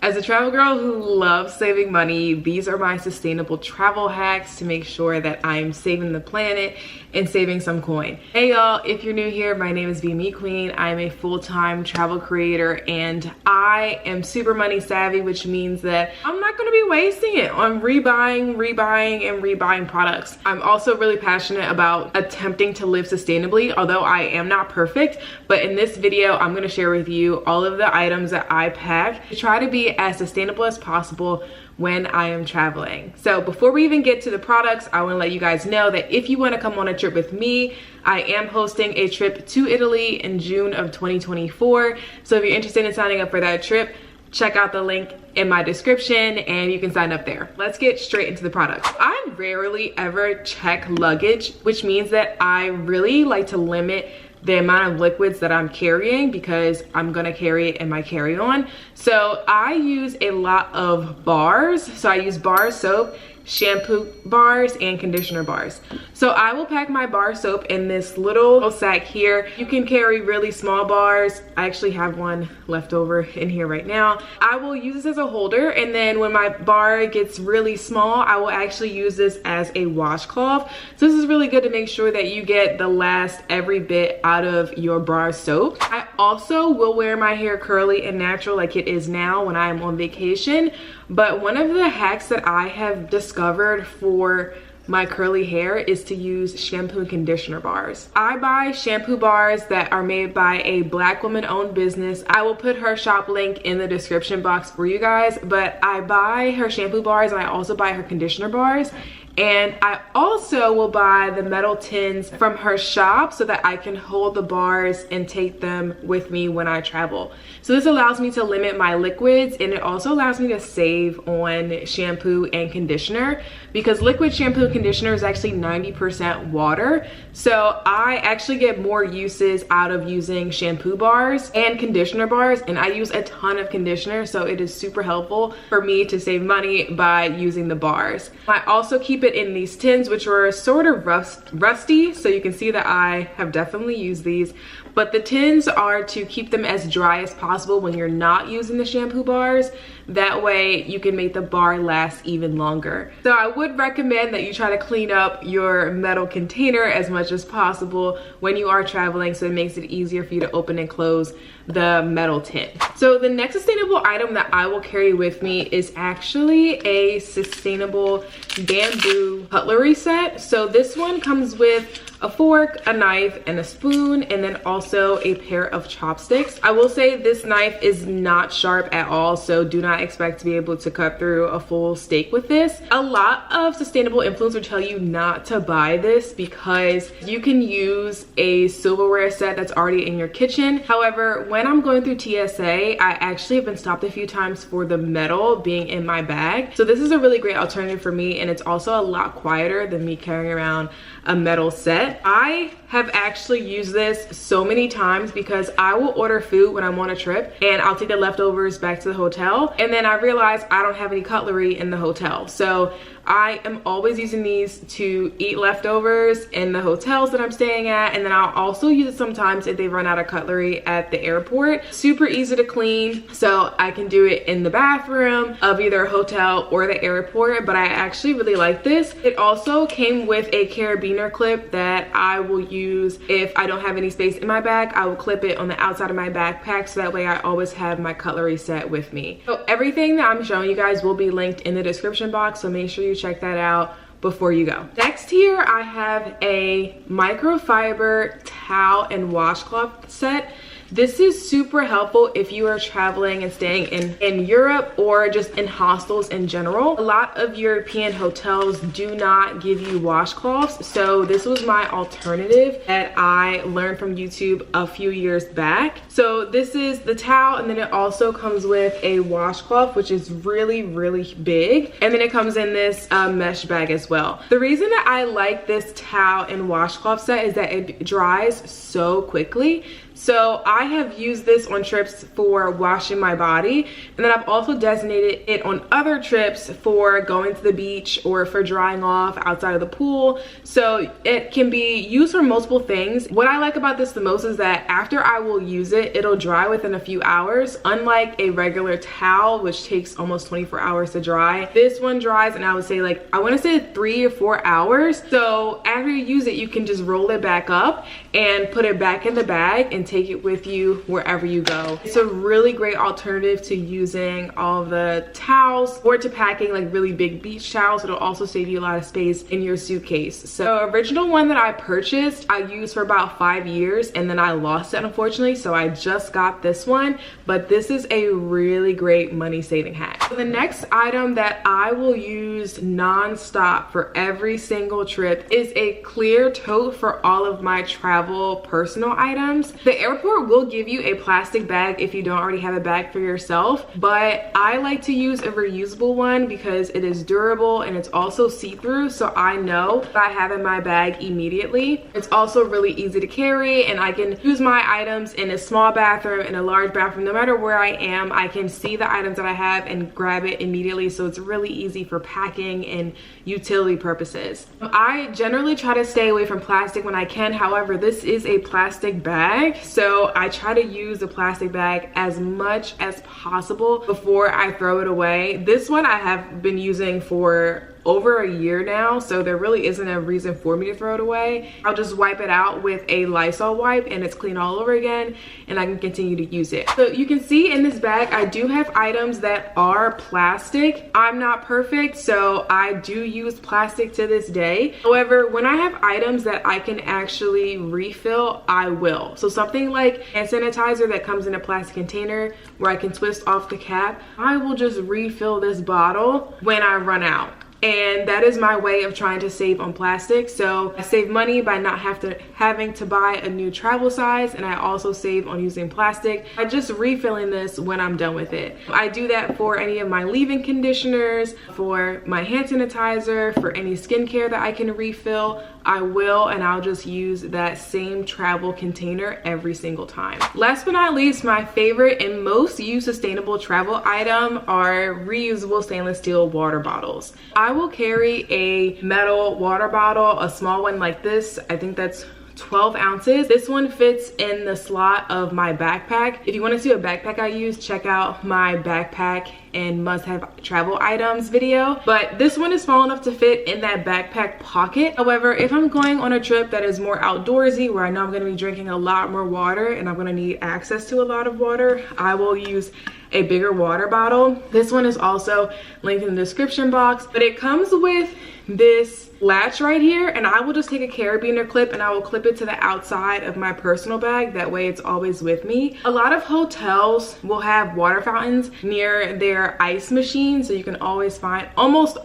As a travel girl who loves saving money, these are my sustainable travel hacks to make sure that I'm saving the planet and saving some coin. Hey y'all, if you're new here, my name is VMe Queen. I'm a full-time travel creator and I am super money savvy, which means that I'm not gonna be wasting it on rebuying products. I'm also really passionate about attempting to live sustainably, although I am not perfect. But in this video, I'm gonna share with you all of the items that I pack to try to be as sustainable as possible when I am traveling. So before we even get to the products, I want to let you guys know that if you want to come on a trip with me, I am hosting a trip to Italy in June of 2024. So if you're interested in signing up for that trip, check out the link in my description and you can sign up there. Let's get straight into the products. I rarely ever check luggage, which means that I really like to limit the amount of liquids that I'm carrying because I'm gonna carry it in my carry-on. So I use a lot of bars. So I use bar soap, shampoo bars, and conditioner bars. So I will pack my bar soap in this little sack here. You can carry really small bars. I actually have one left over in here right now. I will use this as a holder, and then when my bar gets really small, I will actually use this as a washcloth. So this is really good to make sure that you get the last every bit out of your bar soap. I also will wear my hair curly and natural like it is now when I am on vacation. But one of the hacks that I have discovered for my curly hair is to use shampoo and conditioner bars. I buy shampoo bars that are made by a Black woman owned business. I will put her shop link in the description box for you guys, but I buy her shampoo bars and I also buy her conditioner bars. And I also will buy the metal tins from her shop so that I can hold the bars and take them with me when I travel. So this allows me to limit my liquids, and it also allows me to save on shampoo and conditioner because liquid shampoo and conditioner is actually 90% water. So I actually get more uses out of using shampoo bars and conditioner bars, and I use a ton of conditioner, so it is super helpful for me to save money by using the bars. I also keep it in these tins, which are sort of rusty, so you can see that I have definitely used these, but the tins are to keep them as dry as possible when you're not using the shampoo bars. That way you can make the bar last even longer. So I would recommend that you try to clean up your metal container as much as possible when you are traveling, so it makes it easier for you to open and close the metal tin. So the next sustainable item that I will carry with me is actually a sustainable bamboo cutlery set. So this one comes with a fork, a knife, and a spoon, and then also a pair of chopsticks. I will say this knife is not sharp at all, so do not expect to be able to cut through a full steak with this. A lot of sustainable influencers tell you not to buy this because you can use a silverware set that's already in your kitchen. However, when I'm going through TSA, I actually have been stopped a few times for the metal being in my bag. So this is a really great alternative for me, and it's also a lot quieter than me carrying around a metal set. I have actually used this so many times because I will order food when I'm on a trip and I'll take the leftovers back to the hotel, and then I realize I don't have any cutlery in the hotel. So I am always using these to eat leftovers in the hotels that I'm staying at, and then I'll also use it sometimes if they run out of cutlery at the airport. Super easy to clean, so I can do it in the bathroom of either a hotel or the airport, but I actually really like this. It also came with a carabiner clip that I will use if I don't have any space in my bag. I will clip it on the outside of my backpack so that way I always have my cutlery set with me. So everything that I'm showing you guys will be linked in the description box, so make sure you check that out before you go. Next here I have a microfiber towel and washcloth set. This is super helpful if you are traveling and staying in Europe or just in hostels in general. A lot of European hotels do not give you washcloths, so this was my alternative that I learned from YouTube a few years back. So this is the towel, and then it also comes with a washcloth, which is really, really big. And then it comes in this mesh bag as well. The reason that I like this towel and washcloth set is that it dries so quickly. So I have used this on trips for washing my body, and then I've also designated it on other trips for going to the beach or for drying off outside of the pool. So it can be used for multiple things. What I like about this the most is that after I will use it, it'll dry within a few hours, unlike a regular towel, which takes almost 24 hours to dry. This one dries, and I would say, like, I want to say 3 or 4 hours. So after you use it, you can just roll it back up and put it back in the bag and take it with you wherever you go. It's a really great alternative to using all the towels or to packing like really big beach towels. It'll also save you a lot of space in your suitcase. So the original one that I purchased, I used for about 5 years, and then I lost it, unfortunately. So I just got this one, but this is a really great money saving hack. So the next item that I will use non-stop for every single trip is a clear tote for all of my travel personal items. The airport will give you a plastic bag if you don't already have a bag for yourself, but I like to use a reusable one because it is durable and it's also see-through, so I know what I have in my bag immediately. It's also really easy to carry, and I can use my items in a small bathroom, in a large bathroom. No matter where I am, I can see the items that I have and grab it immediately, so it's really easy for packing and utility purposes. I generally try to stay away from plastic when I can. However, this is a plastic bag, so I try to use the plastic bag as much as possible before I throw it away. This one I have been using for over a year now, so there really isn't a reason for me to throw it away. I'll just wipe it out with a Lysol wipe and it's clean all over again, and I can continue to use it. So you can see in this bag I do have items that are plastic. I'm not perfect, so I do use plastic to this day. However, when I have items that I can actually refill, I will. So something like hand sanitizer that comes in a plastic container where I can twist off the cap, I will just refill this bottle when I run out. And that is my way of trying to save on plastic. So I save money by not having to buy a new travel size, and I also save on using plastic by just refilling this when I'm done with it. I do that for any of my leave-in conditioners, for my hand sanitizer, for any skincare that I can refill. I will, and I'll just use that same travel container every single time. Last but not least, my favorite and most used sustainable travel item are reusable stainless steel water bottles. I will carry a metal water bottle, a small one like this. I think that's 12 ounces. This one fits in the slot of my backpack. If you want to see what backpack I use, check out my backpack and must-have travel items video. But this one is small enough to fit in that backpack pocket. However, if I'm going on a trip that is more outdoorsy, where I know I'm going to be drinking a lot more water and I'm going to need access to a lot of water, I will use a bigger water bottle. This one is also linked in the description box, but it comes with this latch right here, and I will just take a carabiner clip and I will clip it to the outside of my personal bag. That way it's always with me. A lot of hotels will have water fountains near their ice machine, so you can almost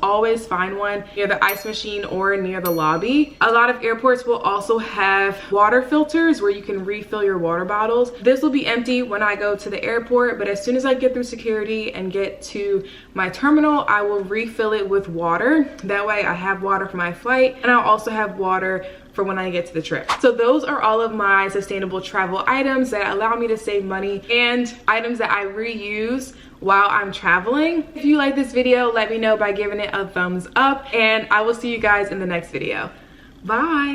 always find one near the ice machine or near the lobby. A lot of airports will also have water filters where you can refill your water bottles. This will be empty when I go to the airport, but as soon as I get through security and get to my terminal, I will refill it with water. That way I have water for my flight, and I'll also have water for when I get to the trip. So those are all of my sustainable travel items that allow me to save money and items that I reuse while I'm traveling. If you like this video, let me know by giving it a thumbs up, and I will see you guys in the next video. Bye.